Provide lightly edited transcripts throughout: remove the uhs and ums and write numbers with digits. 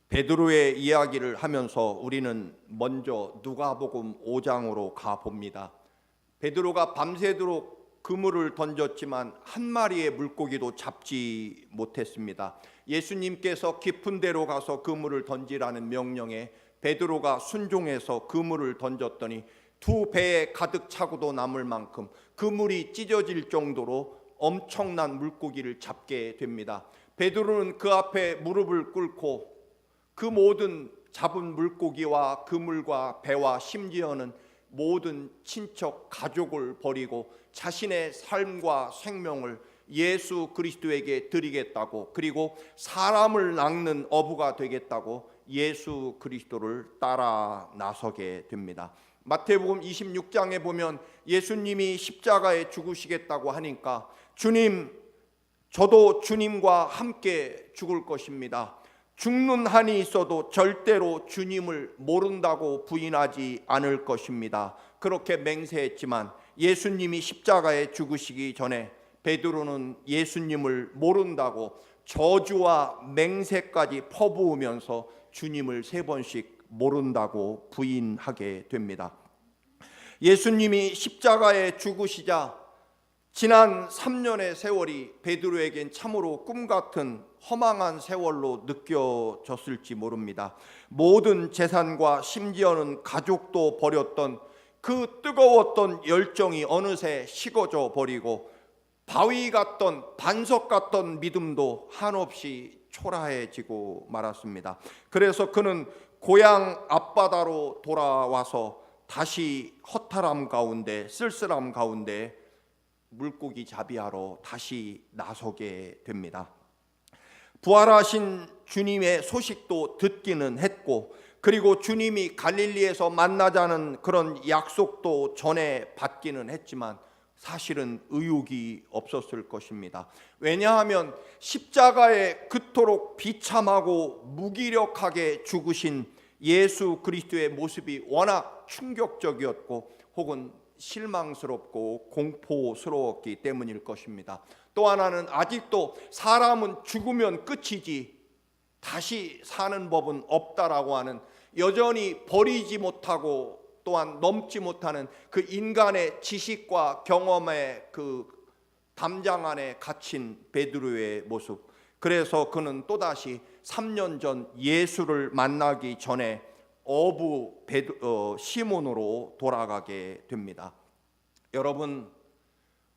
베드로의 이야기를 하면서 우리는 먼저 누가복음 5장으로 가봅니다. 베드로가 밤새도록 그물을 던졌지만 한 마리의 물고기도 잡지 못했습니다. 예수님께서 깊은 데로 가서 그물을 던지라는 명령에 베드로가 순종해서 그물을 던졌더니 두 배에 가득 차고도 남을 만큼 그물이 찢어질 정도로 엄청난 물고기를 잡게 됩니다. 베드로는 그 앞에 무릎을 꿇고 그 모든 잡은 물고기와 그물과 배와 심지어는 모든 친척 가족을 버리고 자신의 삶과 생명을 예수 그리스도에게 드리겠다고, 그리고 사람을 낚는 어부가 되겠다고 예수 그리스도를 따라 나서게 됩니다. 마태복음 26장에 보면 예수님이 십자가에 죽으시겠다고 하니까 주님, 저도 주님과 함께 죽을 것입니다. 죽는 한이 있어도 절대로 주님을 모른다고 부인하지 않을 것입니다. 그렇게 맹세했지만 예수님이 십자가에 죽으시기 전에 베드로는 예수님을 모른다고 저주와 맹세까지 퍼부으면서 주님을 3번씩 모른다고 부인하게 됩니다. 예수님이 십자가에 죽으시자 지난 3년의 세월이 베드로에겐 참으로 꿈같은 허망한 세월로 느껴졌을지 모릅니다. 모든 재산과 심지어는 가족도 버렸던 그 뜨거웠던 열정이 어느새 식어져 버리고 바위 같던 반석 같던 믿음도 한없이 초라해지고 말았습니다. 그래서 그는 고향 앞바다로 돌아와서 다시 허탈함 가운데, 쓸쓸함 가운데 물고기 잡이하러 다시 나서게 됩니다. 부활하신 주님의 소식도 듣기는 했고, 그리고 주님이 갈릴리에서 만나자는 그런 약속도 전해 받기는 했지만 사실은 의욕이 없었을 것입니다. 왜냐하면 십자가에 그토록 비참하고 무기력하게 죽으신 예수 그리스도의 모습이 워낙 충격적이었고 혹은 실망스럽고 공포스러웠기 때문일 것입니다. 또 하나는 아직도 사람은 죽으면 끝이지 다시 사는 법은 없다라고 하는, 여전히 버리지 못하고 또한 넘지 못하는 그 인간의 지식과 경험의 그 담장 안에 갇힌 베드로의 모습. 그래서 그는 또다시 3년 전 예수를 만나기 전에 어부 시몬으로 돌아가게 됩니다. 여러분,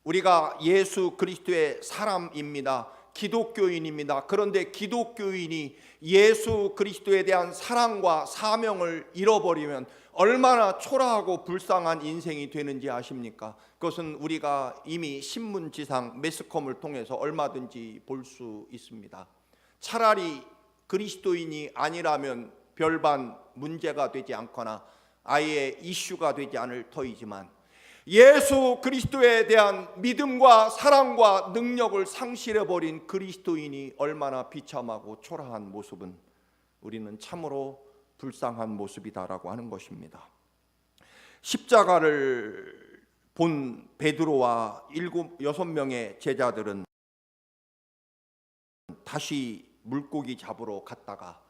우리가 예수 그리스도의 사람입니다. 기독교인입니다. 그런데 기독교인이 예수 그리스도에 대한 사랑과 사명을 잃어버리면 얼마나 초라하고 불쌍한 인생이 되는지 아십니까? 그것은 우리가 이미 신문지상 매스컴을 통해서 얼마든지 볼 수 있습니다. 차라리 그리스도인이 아니라면 별반 문제가 되지 않거나 아예 이슈가 되지 않을 터이지만 예수 그리스도에 대한 믿음과 사랑과 능력을 상실해버린 그리스도인이 얼마나 비참하고 초라한 모습은 우리는 참으로 불쌍한 모습이다라고 하는 것입니다. 십자가를 본 베드로와 6명의 제자들은 다시 물고기 잡으러 갔다가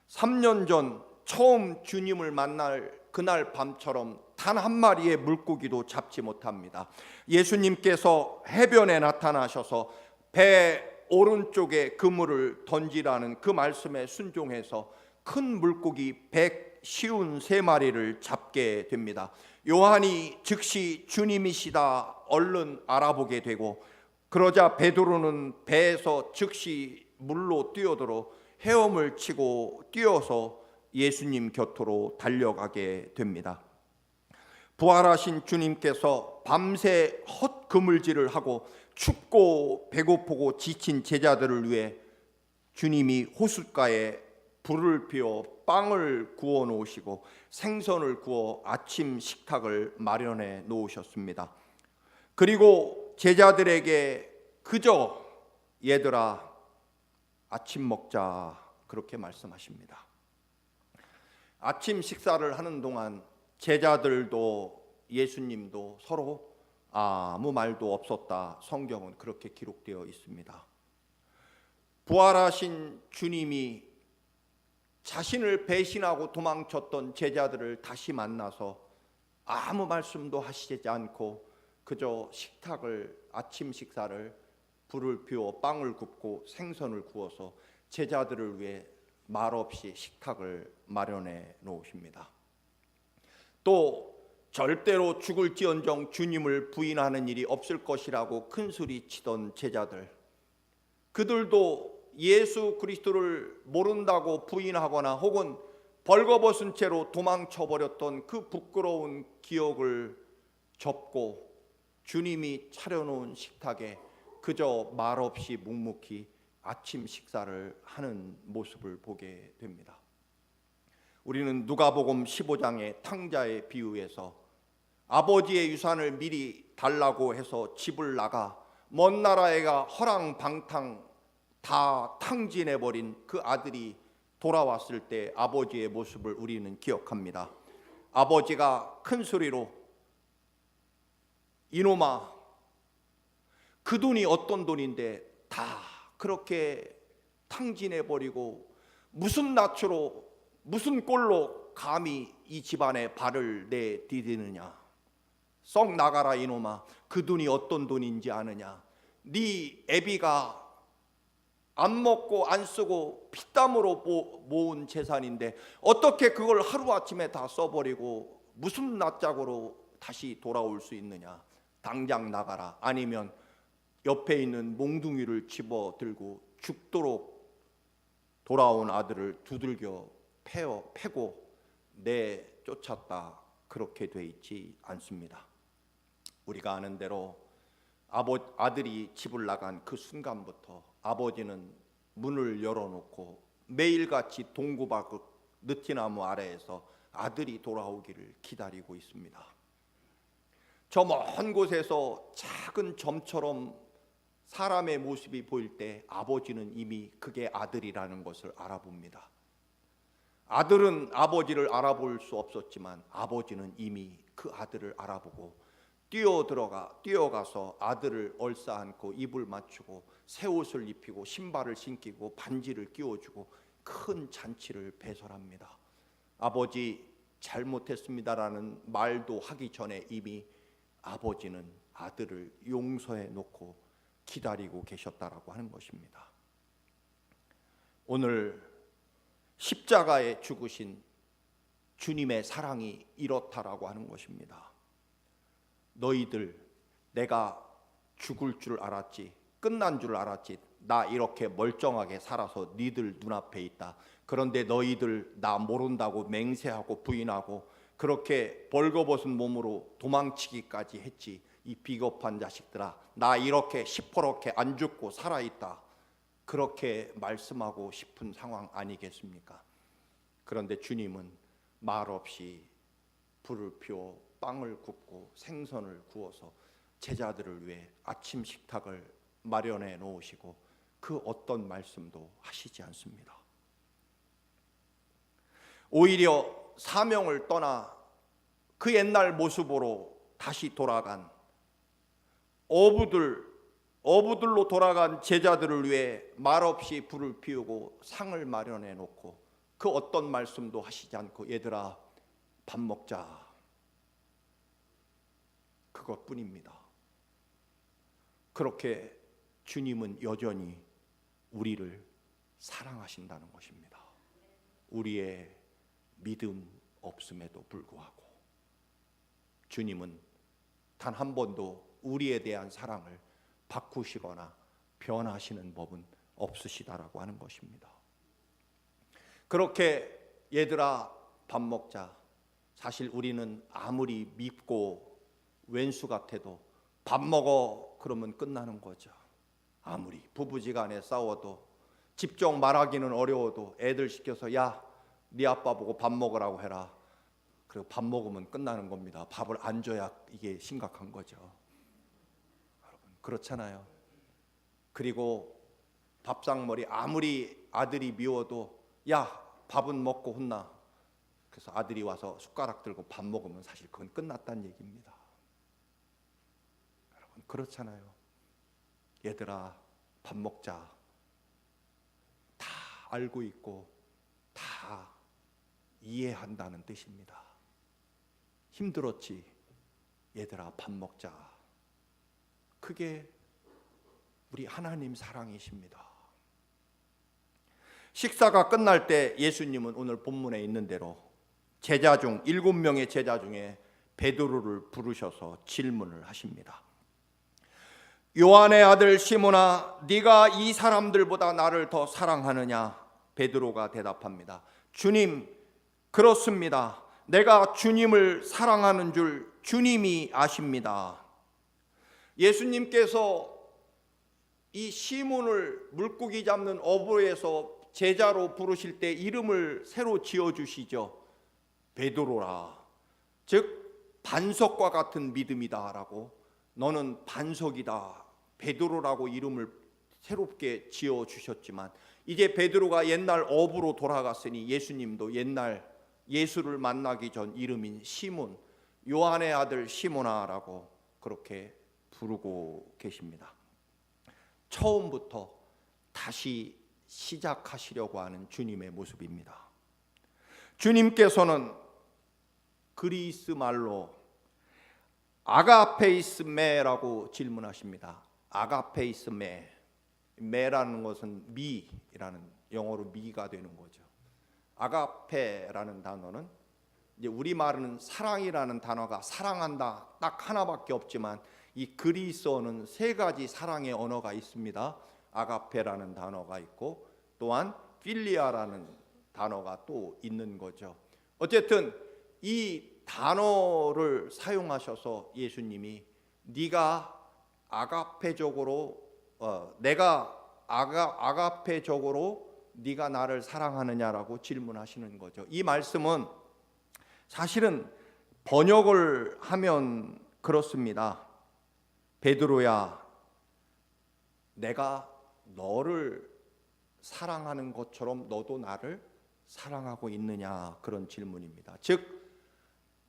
3년 전 처음 주님을 만날 그날 밤처럼 단 한 마리의 물고기도 잡지 못합니다. 예수님께서 해변에 나타나셔서 배 오른쪽에 그물을 던지라는 그 말씀에 순종해서 큰 물고기 153마리를 잡게 됩니다. 요한이 즉시 주님이시다 얼른 알아보게 되고, 그러자 베드로는 배에서 즉시 물로 뛰어들어 헤엄을 치고 뛰어서 예수님 곁으로 달려가게 됩니다. 부활하신 주님께서 밤새 헛그물질을 하고 춥고 배고프고 지친 제자들을 위해 주님이 호숫가에 불을 피워 빵을 구워 놓으시고 생선을 구워 아침 식탁을 마련해 놓으셨습니다. 그리고 제자들에게 그저 얘들아 아침 먹자 그렇게 말씀하십니다. 아침 식사를 하는 동안 제자들도 예수님도 서로 아무 말도 없었다. 성경은 그렇게 기록되어 있습니다. 부활하신 주님이 자신을 배신하고 도망쳤던 제자들을 다시 만나서 아무 말씀도 하시지 않고 그저 아침 식사를 불을 피워 빵을 굽고 생선을 구워서 제자들을 위해 말없이 식탁을 마련해 놓으십니다. 또 절대로 죽을지언정 주님을 부인하는 일이 없을 것이라고 큰소리 치던 제자들, 그들도 예수 그리스도를 모른다고 부인하거나 혹은 벌거벗은 채로 도망쳐버렸던 그 부끄러운 기억을 접고 주님이 차려놓은 식탁에 그저 말없이 묵묵히 아침 식사를 하는 모습을 보게 됩니다. 우리는 누가복음 15장의 탕자의 비유에서 아버지의 유산을 미리 달라고 해서 집을 나가 먼 나라에 가 허랑방탕 다 탕진해버린 그 아들이 돌아왔을 때 아버지의 모습을 우리는 기억합니다. 아버지가 큰 소리로 이놈아, 그 돈이 어떤 돈인데 다 그렇게 탕진해버리고 무슨 낯으로 무슨 꼴로 감히 이 집안에 발을 내디디느냐. 썩 나가라 이놈아, 그 돈이 어떤 돈인지 아느냐. 네 애비가 안 먹고 안 쓰고 피땀으로 모은 재산인데 어떻게 그걸 하루아침에 다 써버리고 무슨 낯짝으로 다시 돌아올 수 있느냐. 당장 나가라. 아니면 옆에 있는 몽둥이를 집어들고 죽도록 돌아온 아들을 두들겨 패고 내쫓았다. 그렇게 돼 있지 않습니다. 우리가 아는 대로 아들이 집을 나간 그 순간부터 아버지는 문을 열어놓고 매일같이 동구박을 느티나무 아래에서 아들이 돌아오기를 기다리고 있습니다. 저 먼 곳에서 작은 점처럼 사람의 모습이 보일 때 아버지는 이미 그게 아들이라는 것을 알아봅니다. 아들은 아버지를 알아볼 수 없었지만 아버지는 이미 그 아들을 알아보고 뛰어가서 아들을 얼싸안고 입을 맞추고 새 옷을 입히고 신발을 신기고 반지를 끼워주고 큰 잔치를 배설합니다. 아버지 잘못했습니다라는 말도 하기 전에 이미 아버지는 아들을 용서해 놓고 기다리고 계셨다라고 하는 것입니다. 오늘 십자가에 죽으신 주님의 사랑이 이렇다라고 하는 것입니다. 너희들 내가 죽을 줄 알았지, 끝난 줄 알았지, 나 이렇게 멀쩡하게 살아서 니들 눈앞에 있다. 그런데 너희들 나 모른다고 맹세하고 부인하고 그렇게 벌거벗은 몸으로 도망치기까지 했지. 이 비겁한 자식들아, 나 이렇게 시퍼렇게 안 죽고 살아있다. 그렇게 말씀하고 싶은 상황 아니겠습니까? 그런데 주님은 말없이 불을 피워 빵을 굽고 생선을 구워서 제자들을 위해 아침 식탁을 마련해 놓으시고 그 어떤 말씀도 하시지 않습니다. 오히려 사명을 떠나 그 옛날 모습으로 다시 돌아간 어부들로 돌아간 제자들을 위해 말없이 불을 피우고 상을 마련해 놓고 그 어떤 말씀도 하시지 않고 얘들아 밥 먹자, 그것뿐입니다. 그렇게 주님은 여전히 우리를 사랑하신다는 것입니다. 우리의 믿음 없음에도 불구하고 주님은 단 한 번도 우리에 대한 사랑을 바꾸시거나 변하시는 법은 없으시다라고 하는 것입니다. 그렇게 얘들아 밥 먹자. 사실 우리는 아무리 밉고 왼수 같아도 밥 먹어 그러면 끝나는 거죠. 아무리 부부지간에 싸워도 직접 말하기는 어려워도 애들 시켜서 야, 네 아빠 보고 밥 먹으라고 해라. 그리고 밥 먹으면 끝나는 겁니다. 밥을 안 줘야 이게 심각한 거죠. 여러분 그렇잖아요. 그리고 밥상머리 아무리 아들이 미워도 야, 밥은 먹고 혼나. 그래서 아들이 와서 숟가락 들고 밥 먹으면 사실 그건 끝났다는 얘기입니다. 여러분 그렇잖아요. 얘들아 밥 먹자. 다 알고 있고 다 이해한다는 뜻입니다. 힘들었지? 얘들아 밥 먹자. 그게 우리 하나님 사랑이십니다. 식사가 끝날 때 예수님은 오늘 본문에 있는 대로 제자 중 7명의 제자 중에 베드로를 부르셔서 질문을 하십니다. 요한의 아들 시몬아, 네가 이 사람들보다 나를 더 사랑하느냐? 베드로가 대답합니다. 주님, 그렇습니다. 내가 주님을 사랑하는 줄 주님이 아십니다. 예수님께서 이 시몬을 물고기 잡는 어부에서 제자로 부르실 때 이름을 새로 지어주시죠. 베드로라, 즉 반석과 같은 믿음이다 라고, 너는 반석이다, 베드로라고 이름을 새롭게 지어주셨지만 이제 베드로가 옛날 어부로 돌아갔으니 예수님도 옛날 예수를 만나기 전 이름인 시몬, 요한의 아들 시몬아라고 그렇게 부르고 계십니다. 처음부터 다시 시작하시려고 하는 주님의 모습입니다. 주님께서는 그리스 말로 아가페이스메라고 질문하십니다. 아가페이스메, 메라는 것은 미라는 영어로 미가 되는 거죠. 아가페라는 단어는 이제 우리말은 사랑이라는 단어가 사랑한다 딱 하나밖에 없지만 이 그리스어는 3가지 사랑의 언어가 있습니다. 아가페라는 단어가 있고 또한 필리아라는 단어가 또 있는 거죠. 어쨌든 이 단어를 사용하셔서 예수님이 네가 아가페적으로 내가 아가페적으로 네가 나를 사랑하느냐라고 질문하시는 거죠. 이 말씀은 사실은 번역을 하면 그렇습니다. 베드로야, 내가 너를 사랑하는 것처럼 너도 나를 사랑하고 있느냐, 그런 질문입니다. 즉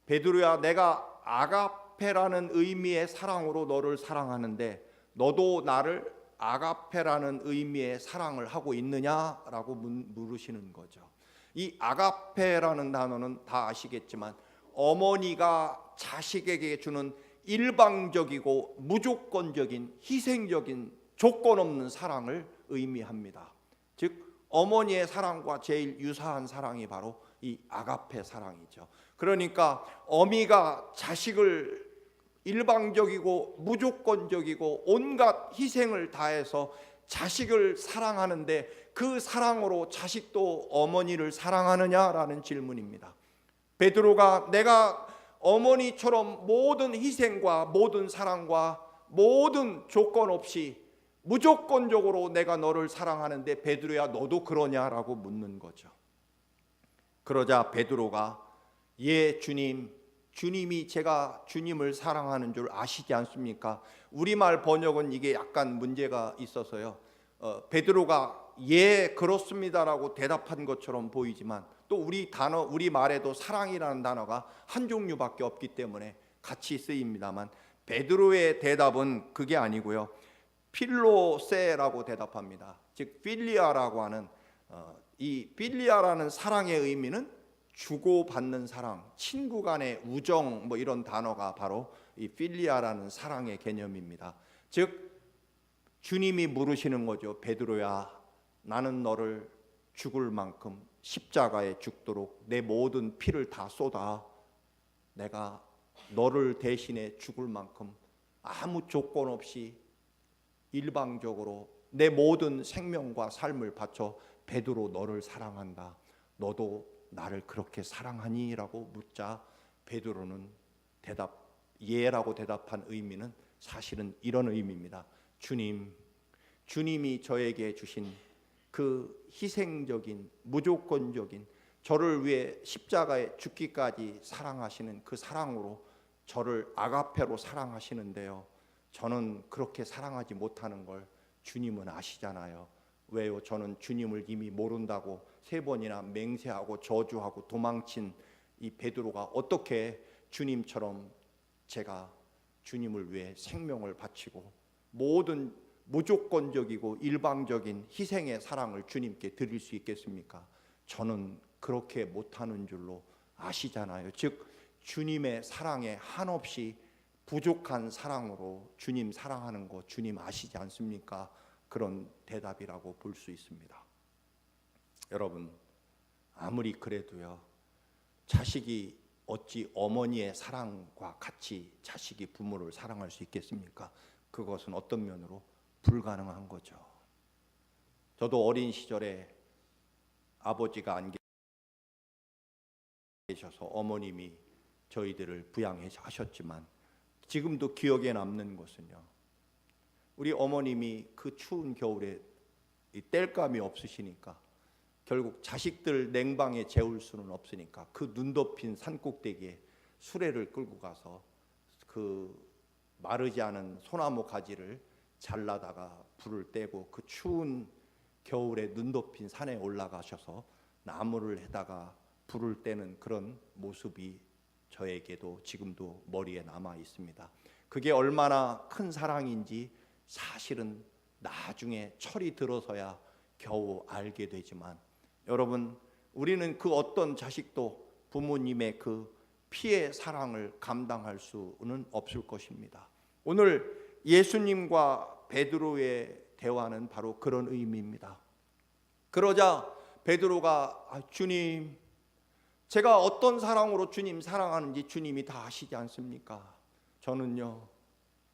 베드로야, 내가 아가페라는 의미의 사랑으로 너를 사랑하는데 너도 나를 아가페라는 의미의 사랑을 하고 있느냐라고 물으시는 거죠. 이 아가페라는 단어는 다 아시겠지만 어머니가 자식에게 주는 일방적이고 무조건적인 희생적인 조건 없는 사랑을 의미합니다. 즉 어머니의 사랑과 제일 유사한 사랑이 바로 이 아가페 사랑이죠. 그러니까 어미가 자식을 일방적이고 무조건적이고 온갖 희생을 다해서 자식을 사랑하는데 그 사랑으로 자식도 어머니를 사랑하느냐라는 질문입니다. 베드로가 내가 어머니처럼 모든 희생과 모든 사랑과 모든 조건 없이 무조건적으로 내가 너를 사랑하는데 베드로야 너도 그러냐라고 묻는 거죠. 그러자 베드로가 예 주님, 주님이 제가 주님을 사랑하는 줄 아시지 않습니까? 우리말 번역은 이게 약간 문제가 있어서요. 베드로가 예 그렇습니다라고 대답한 것처럼 보이지만 또 우리 말에도 사랑이라는 단어가 한 종류밖에 없기 때문에 같이 쓰입니다만 베드로의 대답은 그게 아니고요. 필로세라고 대답합니다. 즉 필리아라고 하는 이 필리아라는 사랑의 의미는 주고받는 사랑, 친구 간의 우정 뭐 이런 단어가 바로 이 필리아라는 사랑의 개념입니다. 즉 주님이 물으시는 거죠. 베드로야, 나는 너를 죽을 만큼 십자가에 죽도록 내 모든 피를 다 쏟아 내가 너를 대신해 죽을 만큼 아무 조건 없이 일방적으로 내 모든 생명과 삶을 바쳐 베드로 너를 사랑한다. 너도 나를 그렇게 사랑하니? 라고 묻자 베드로는 예라고 대답한 의미는 사실은 이런 의미입니다. 주님이 저에게 주신 그 희생적인 무조건적인 저를 위해 십자가에 죽기까지 사랑하시는 그 사랑으로 저를 아가페로 사랑하시는데요. 저는 그렇게 사랑하지 못하는 걸 주님은 아시잖아요. 왜요? 저는 주님을 이미 모른다고 3번이나 맹세하고 저주하고 도망친 이 베드로가 어떻게 주님처럼 제가 주님을 위해 생명을 바치고 모든 무조건적이고 일방적인 희생의 사랑을 주님께 드릴 수 있겠습니까? 저는 그렇게 못하는 줄로 아시잖아요. 즉 주님의 사랑에 한없이 부족한 사랑으로 주님 사랑하는 거 주님 아시지 않습니까? 그런 대답이라고 볼 수 있습니다. 여러분, 아무리 그래도요, 자식이 어찌 어머니의 사랑과 같이 자식이 부모를 사랑할 수 있겠습니까? 그것은 어떤 면으로 불가능한 거죠. 저도 어린 시절에 아버지가 안 계셔서 어머님이 저희들을 부양하셨지만 지금도 기억에 남는 것은요, 우리 어머님이 그 추운 겨울에 땔감이 없으시니까 결국 자식들 냉방에 재울 수는 없으니까 그 눈 덮인 산꼭대기에 수레를 끌고 가서 그 마르지 않은 소나무 가지를 잘라다가 불을 떼고 그 추운 겨울에 눈 덮인 산에 올라가셔서 나무를 해다가 불을 떼는 그런 모습이 저에게도 지금도 머리에 남아 있습니다. 그게 얼마나 큰 사랑인지 사실은 나중에 철이 들어서야 겨우 알게 되지만, 여러분, 우리는 그 어떤 자식도 부모님의 그 피의 사랑을 감당할 수는 없을 것입니다. 오늘 예수님과 베드로의 대화는 바로 그런 의미입니다. 그러자 베드로가 주님, 제가 어떤 사랑으로 주님 사랑하는지 주님이 다 아시지 않습니까? 저는요,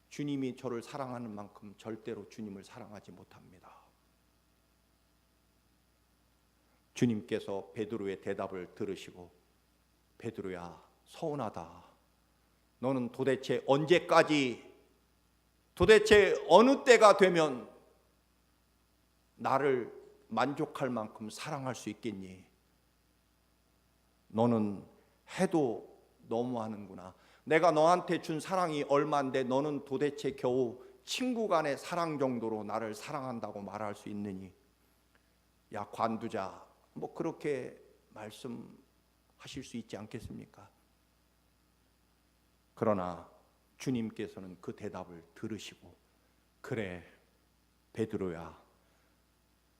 주님이 저를 사랑하는 만큼 절대로 주님을 사랑하지 못합니다. 주님께서 베드로의 대답을 들으시고, 베드로야, 서운하다. 너는 도대체 언제까지, 도대체 어느 때가 되면 나를 만족할 만큼 사랑할 수 있겠니? 너는 해도 너무하는구나. 내가 너한테 준 사랑이 얼마인데 너는 도대체 겨우 친구 간의 사랑 정도로 나를 사랑한다고 말할 수 있느니? 야 관두자, 뭐 그렇게 말씀하실 수 있지 않겠습니까? 그러나 주님께서는 그 대답을 들으시고, 그래 베드로야,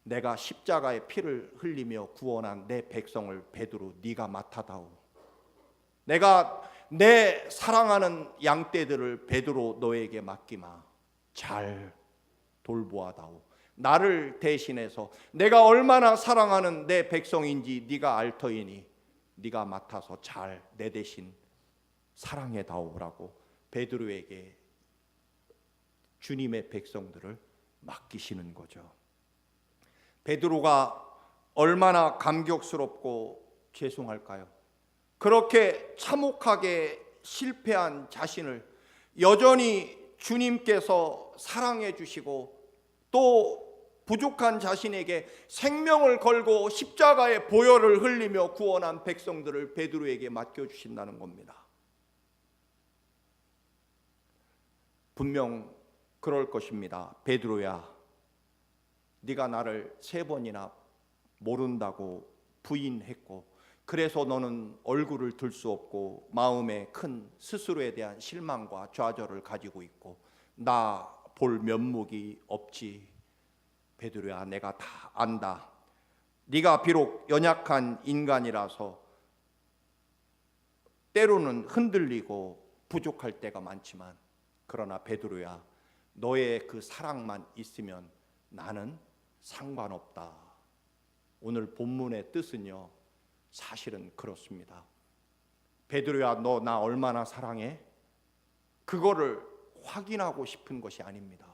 내가 십자가의 피를 흘리며 구원한 내 백성을 베드로 네가 맡아다오. 내가 내 사랑하는 양떼들을 베드로 너에게 맡기마. 잘 돌보아다오. 나를 대신해서 내가 얼마나 사랑하는 내 백성인지 네가 알 터이니 네가 맡아서 잘 내 대신 사랑해다오라고 베드로에게 주님의 백성들을 맡기시는 거죠. 베드로가 얼마나 감격스럽고 죄송할까요? 그렇게 참혹하게 실패한 자신을 여전히 주님께서 사랑해 주시고, 또 부족한 자신에게 생명을 걸고 십자가의 보혈을 흘리며 구원한 백성들을 베드로에게 맡겨주신다는 겁니다. 분명 그럴 것입니다. 베드로야, 네가 나를 3번이나 모른다고 부인했고, 그래서 너는 얼굴을 들 수 없고 마음에 큰 스스로에 대한 실망과 좌절을 가지고 있고 나 볼 면목이 없지. 베드로야, 내가 다 안다. 네가 비록 연약한 인간이라서 때로는 흔들리고 부족할 때가 많지만, 그러나 베드로야, 너의 그 사랑만 있으면 나는 상관없다. 오늘 본문의 뜻은요, 사실은 그렇습니다. 베드로야, 너 나 얼마나 사랑해? 그거를 확인하고 싶은 것이 아닙니다.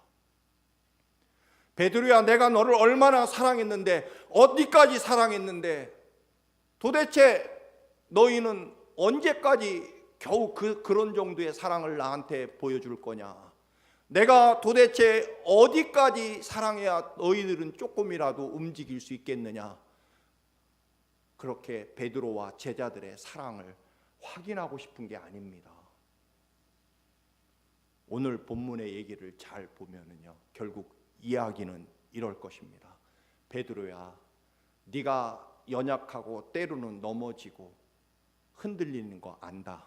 베드로야, 내가 너를 얼마나 사랑했는데, 어디까지 사랑했는데, 도대체 너희는 언제까지 겨우 그런 정도의 사랑을 나한테 보여줄 거냐? 내가 도대체 어디까지 사랑해야 너희들은 조금이라도 움직일 수 있겠느냐? 그렇게 베드로와 제자들의 사랑을 확인하고 싶은 게 아닙니다. 오늘 본문의 얘기를 잘 보면은요, 결국 이야기는 이럴 것입니다. 베드로야, 네가 연약하고 때로는 넘어지고 흔들리는 거 안다.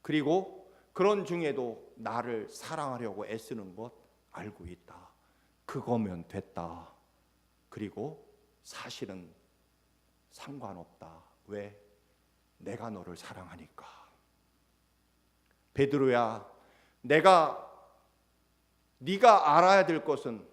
그리고 그런 중에도 나를 사랑하려고 애쓰는 것 알고 있다. 그거면 됐다. 그리고 사실은 상관없다. 왜? 내가 너를 사랑하니까. 베드로야, 네가 알아야 될 것은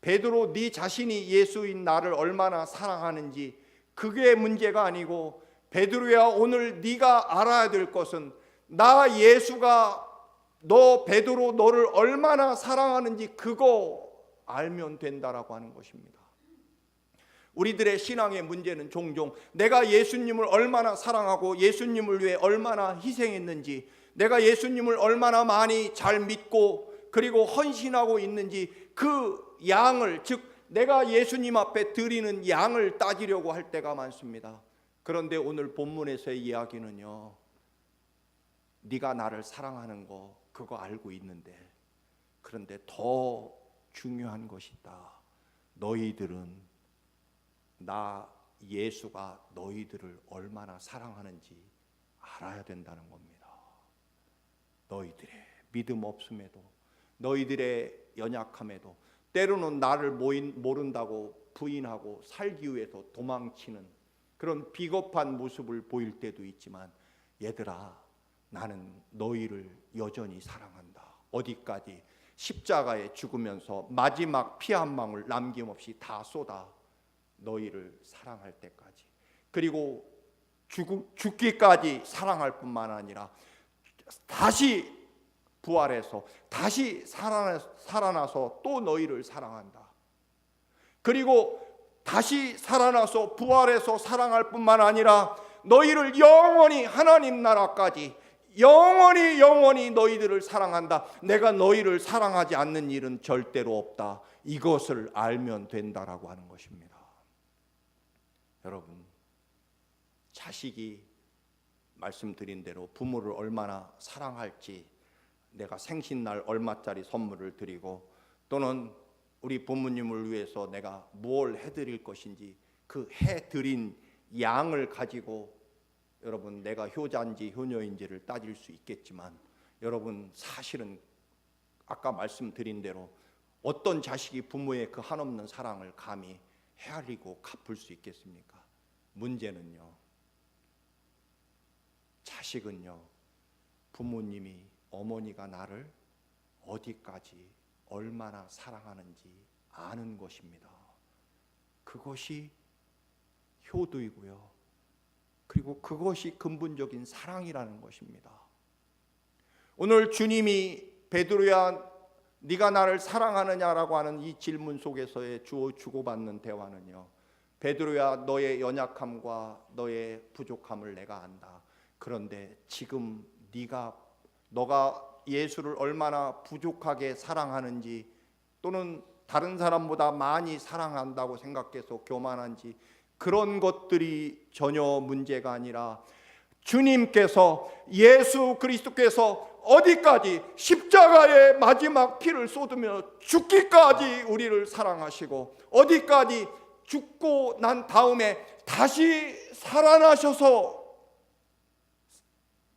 베드로 네 자신이 예수인 나를 얼마나 사랑하는지 그게 문제가 아니고, 베드로야, 오늘 네가 알아야 될 것은 나 예수가 너 베드로 너를 얼마나 사랑하는지 그거 알면 된다라고 하는 것입니다. 우리들의 신앙의 문제는 종종 내가 예수님을 얼마나 사랑하고 예수님을 위해 얼마나 희생했는지, 내가 예수님을 얼마나 많이 잘 믿고 그리고 헌신하고 있는지 그 양을, 즉 내가 예수님 앞에 드리는 양을 따지려고 할 때가 많습니다. 그런데 오늘 본문에서의 이야기는요, 네가 나를 사랑하는 거 그거 알고 있는데, 그런데 더 중요한 것이 있다. 너희들은 나 예수가 너희들을 얼마나 사랑하는지 알아야 된다는 겁니다. 너희들의 믿음 없음에도, 너희들의 연약함에도, 때로는 나를 모른다고 부인하고 살기 위해서 도망치는 그런 비겁한 모습을 보일 때도 있지만, 얘들아, 나는 너희를 여전히 사랑한다. 어디까지? 십자가에 죽으면서 마지막 피 한 방울 남김없이 다 쏟아 너희를 사랑할 때까지, 그리고 죽기까지 사랑할 뿐만 아니라 다시 부활해서 다시 살아나서 또 너희를 사랑한다. 그리고 다시 살아나서 부활해서 사랑할 뿐만 아니라 너희를 영원히 하나님 나라까지 영원히 너희들을 사랑한다. 내가 너희를 사랑하지 않는 일은 절대로 없다. 이것을 알면 된다라고 하는 것입니다. 여러분, 자식이 말씀드린 대로 부모를 얼마나 사랑할지, 내가 생신날 얼마짜리 선물을 드리고 또는 우리 부모님을 위해서 내가 뭘 해드릴 것인지 그 해드린 양을 가지고 여러분 내가 효자인지 효녀인지를 따질 수 있겠지만, 여러분 사실은 아까 말씀드린 대로 어떤 자식이 부모의 그 한없는 사랑을 감히 헤아리고 갚을 수 있겠습니까? 문제는요, 자식은요, 부모님이, 어머니가 나를 어디까지 얼마나 사랑하는지 아는 것입니다. 그것이 효도이고요, 그리고 그것이 근본적인 사랑이라는 것입니다. 오늘 주님이 베드로야 네가 나를 사랑하느냐라고 하는 이 질문 속에서의 주고받는 대화는요, 베드로야 너의 연약함과 너의 부족함을 내가 안다. 그런데 지금 너가 예수를 얼마나 부족하게 사랑하는지, 또는 다른 사람보다 많이 사랑한다고 생각해서 교만한지, 그런 것들이 전혀 문제가 아니라 주님께서, 예수 그리스도께서 어디까지 십자가의 마지막 피를 쏟으며 죽기까지 우리를 사랑하시고, 어디까지 죽고 난 다음에 다시 살아나셔서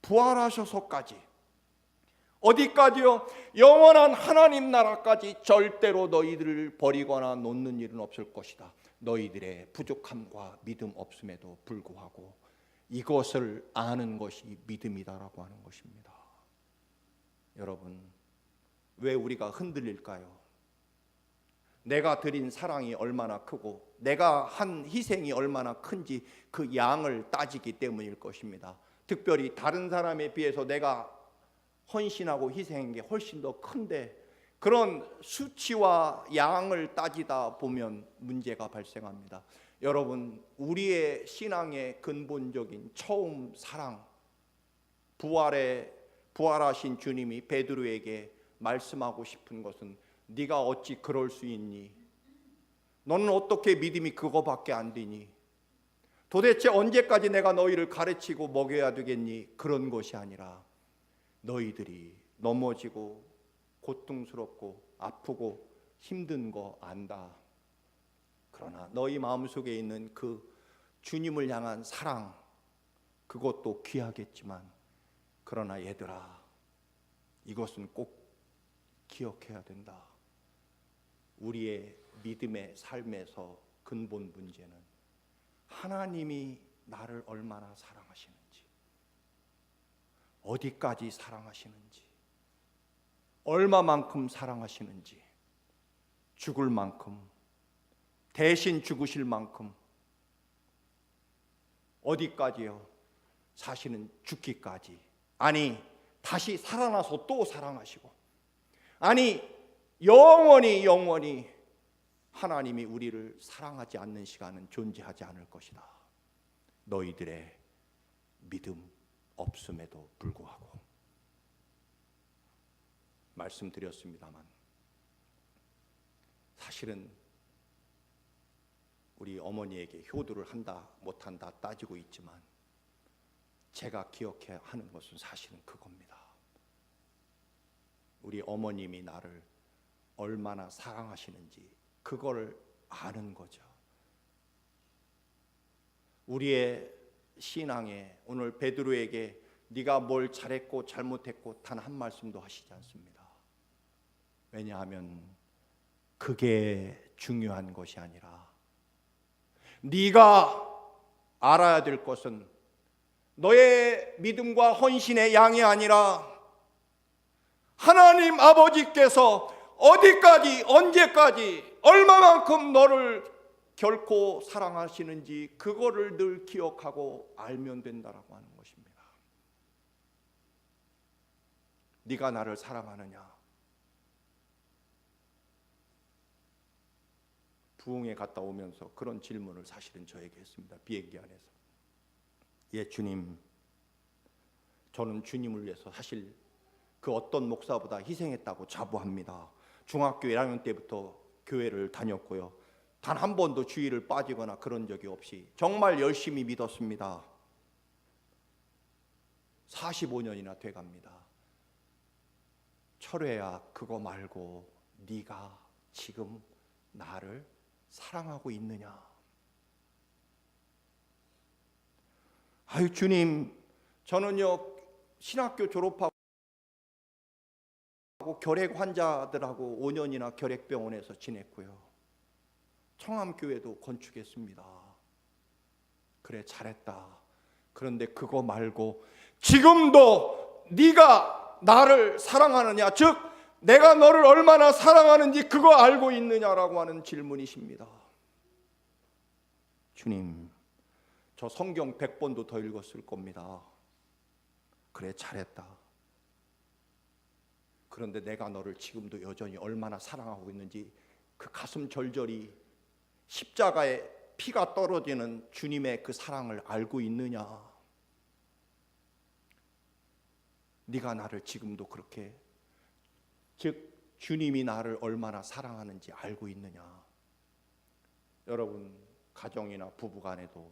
부활하셔서까지, 어디까지요? 영원한 하나님 나라까지 절대로 너희들을 버리거나 놓는 일은 없을 것이다. 너희들의 부족함과 믿음 없음에도 불구하고 이것을 아는 것이 믿음이다라고 하는 것입니다. 여러분, 왜 우리가 흔들릴까요? 내가 드린 사랑이 얼마나 크고 내가 한 희생이 얼마나 큰지 그 양을 따지기 때문일 것입니다. 특별히 다른 사람에 비해서 내가 헌신하고 희생한 게 훨씬 더 큰데, 그런 수치와 양을 따지다 보면 문제가 발생합니다. 여러분, 우리의 신앙의 근본적인 처음 사랑, 부활하신 주님이 베드로에게 말씀하고 싶은 것은, 네가 어찌 그럴 수 있니? 너는 어떻게 믿음이 그거밖에 안 되니? 도대체 언제까지 내가 너희를 가르치고 먹여야 되겠니? 그런 것이 아니라 너희들이 넘어지고 고통스럽고 아프고 힘든 거 안다. 그러나 너희 마음속에 있는 그 주님을 향한 사랑, 그것도 귀하겠지만, 그러나 얘들아, 이것은 꼭 기억해야 된다. 우리의 믿음의 삶에서 근본 문제는 하나님이 나를 얼마나 사랑하시는지, 어디까지 사랑하시는지, 얼마만큼 사랑하시는지, 죽을 만큼, 대신 죽으실 만큼, 어디까지요? 사실은 죽기까지, 아니 다시 살아나서 또 사랑하시고, 아니 영원히 하나님이 우리를 사랑하지 않는 시간은 존재하지 않을 것이다. 너희들의 믿음 없음에도 불구하고. 말씀드렸습니다만 사실은 우리 어머니에게 효도를 한다 못한다 따지고 있지만 제가 기억해야 하는 것은 사실은 그겁니다. 우리 어머님이 나를 얼마나 사랑하시는지 그걸 아는 거죠. 우리의 신앙에 오늘 베드로에게 네가 뭘 잘했고 잘못했고 단 한 말씀도 하시지 않습니다. 왜냐하면 그게 중요한 것이 아니라 네가 알아야 될 것은 너의 믿음과 헌신의 양이 아니라 하나님 아버지께서 어디까지 언제까지 얼마만큼 너를 결코 사랑하시는지 그거를 늘 기억하고 알면 된다라고 하는 것입니다. 네가 나를 사랑하느냐? 부흥회 갔다 오면서 그런 질문을 사실은 저에게 했습니다. 비행기 안에서. 예, 주님, 저는 주님을 위해서 사실 그 어떤 목사보다 희생했다고 자부합니다. 중학교 1학년 때부터 교회를 다녔고요. 단 한 번도 주일을 빠지거나 그런 적이 없이 정말 열심히 믿었습니다. 45년이나 돼갑니다. 철회야, 그거 말고 네가 지금 나를 사랑하고 있느냐? 아유 주님, 저는요 신학교 졸업하고 결핵 환자들하고 5년이나 결핵병원에서 지냈고요. 청암교회도 건축했습니다. 그래 잘했다. 그런데 그거 말고 지금도 네가 나를 사랑하느냐, 즉 내가 너를 얼마나 사랑하는지 그거 알고 있느냐라고 하는 질문이십니다. 주님, 저 성경 100번도 더 읽었을 겁니다. 그래 잘했다. 그런데 내가 너를 지금도 여전히 얼마나 사랑하고 있는지 그 가슴 절절히 십자가에 피가 떨어지는 주님의 그 사랑을 알고 있느냐? 네가 나를 지금도 그렇게, 즉 주님이 나를 얼마나 사랑하는지 알고 있느냐? 여러분, 가정이나 부부간에도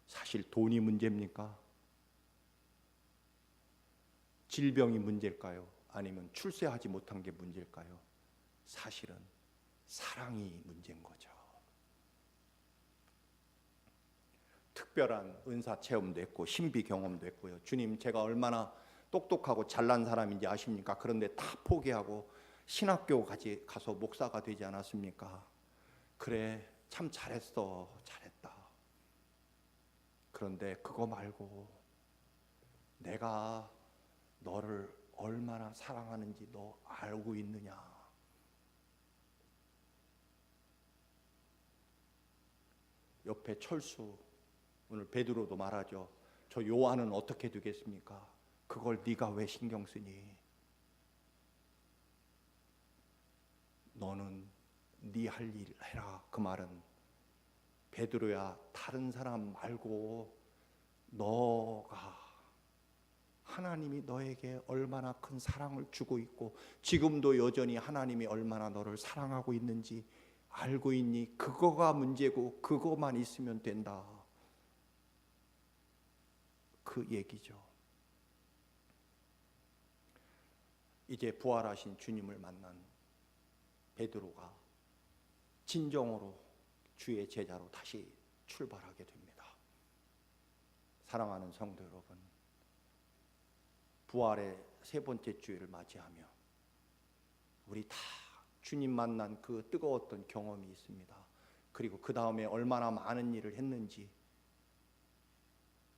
사실 돈이 문제입니까? 질병이 문제일까요? 아니면 출세하지 못한 게 문제일까요? 사실은 사랑이 문제인 거죠. 특별한 은사 체험도 했고 신비 경험도 했고요. 주님, 제가 얼마나 똑똑하고 잘난 사람인지 아십니까? 그런데 다 포기하고 신학교까지 가서 목사가 되지 않았습니까? 그래, 참 잘했어, 잘했다. 그런데 그거 말고 내가 너를 얼마나 사랑하는지 너 알고 있느냐? 옆에 철수, 오늘 베드로도 말하죠. 저 요한은 어떻게 되겠습니까? 그걸 네가 왜 신경 쓰니? 너는 네 할 일 해라. 그 말은 베드로야, 다른 사람 말고 너가 하나님이 너에게 얼마나 큰 사랑을 주고 있고 지금도 여전히 하나님이 얼마나 너를 사랑하고 있는지 알고 있니? 그거가 문제고 그거만 있으면 된다. 그 얘기죠. 이제 부활하신 주님을 만난 베드로가 진정으로 주의 제자로 다시 출발하게 됩니다. 사랑하는 성도 여러분, 부활의 세 번째 주일을 맞이하며 우리 다 주님 만난 그 뜨거웠던 경험이 있습니다. 그리고 그 다음에 얼마나 많은 일을 했는지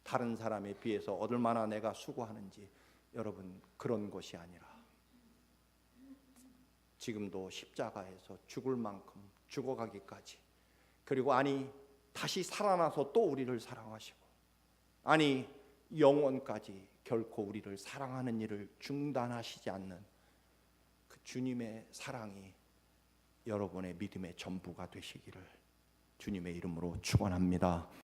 다른 사람에 비해서 얼마나 내가 수고하는지, 여러분, 그런 것이 아니라 지금도 십자가에서 죽을 만큼 죽어가기까지, 그리고 아니 다시 살아나서 또 우리를 사랑하시고, 아니 영원까지 결코 우리를 사랑하는 일을 중단하시지 않는 그 주님의 사랑이 여러분의 믿음의 전부가 되시기를 주님의 이름으로 축원합니다.